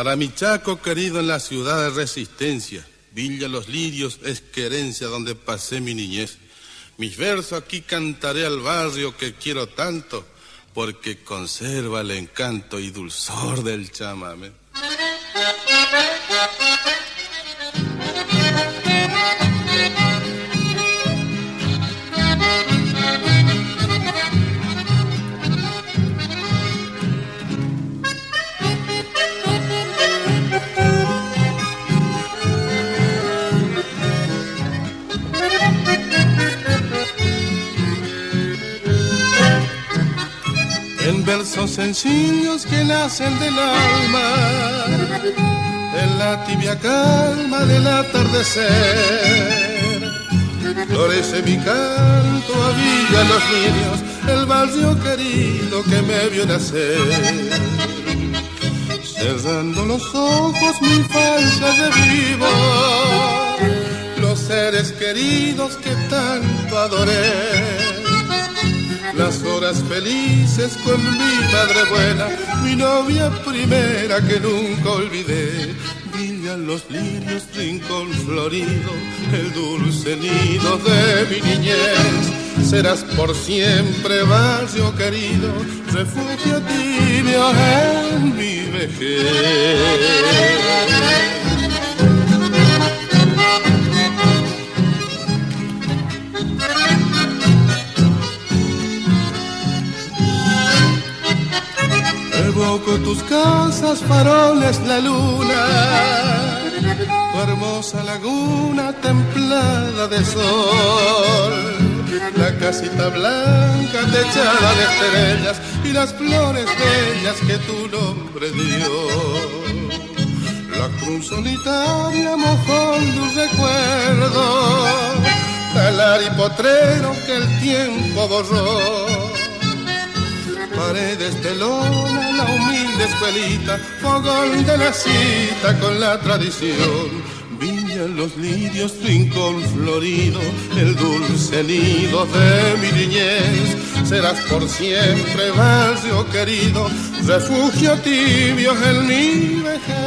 Para mi Chaco querido en la ciudad de Resistencia, Villa Los Lirios es querencia donde pasé mi niñez. Mis versos aquí cantaré al barrio que quiero tanto, porque conserva el encanto y dulzor del chamamé. En versos sencillos que nacen del alma, en la tibia calma del atardecer, florece mi canto a Villa Los Lirios, el barrio querido que me vio nacer. Cerrando los ojos mi falsa revivo los seres queridos que tanto adoré. Las horas felices con mi madre buena, mi novia primera que nunca olvidé. Villa Los Lirios, rincón florido, el dulce nido de mi niñez. Serás por siempre barrio querido, refugio tibio en mi vejez. Evoco tus casas, faroles, la luna, tu hermosa laguna templada de sol, la casita blanca techada de estrellas y las flores bellas que tu nombre dio. La cruz solitaria, mojón de un recuerdo, talar y potrero que el tiempo borró. Paredes de lona, la humilde escuelita, fogón de la cita con la tradición. Villa Los Lirios, rincón florido, el dulce nido de mi niñez. Serás por siempre barrio querido, refugio tibio en mi vejez.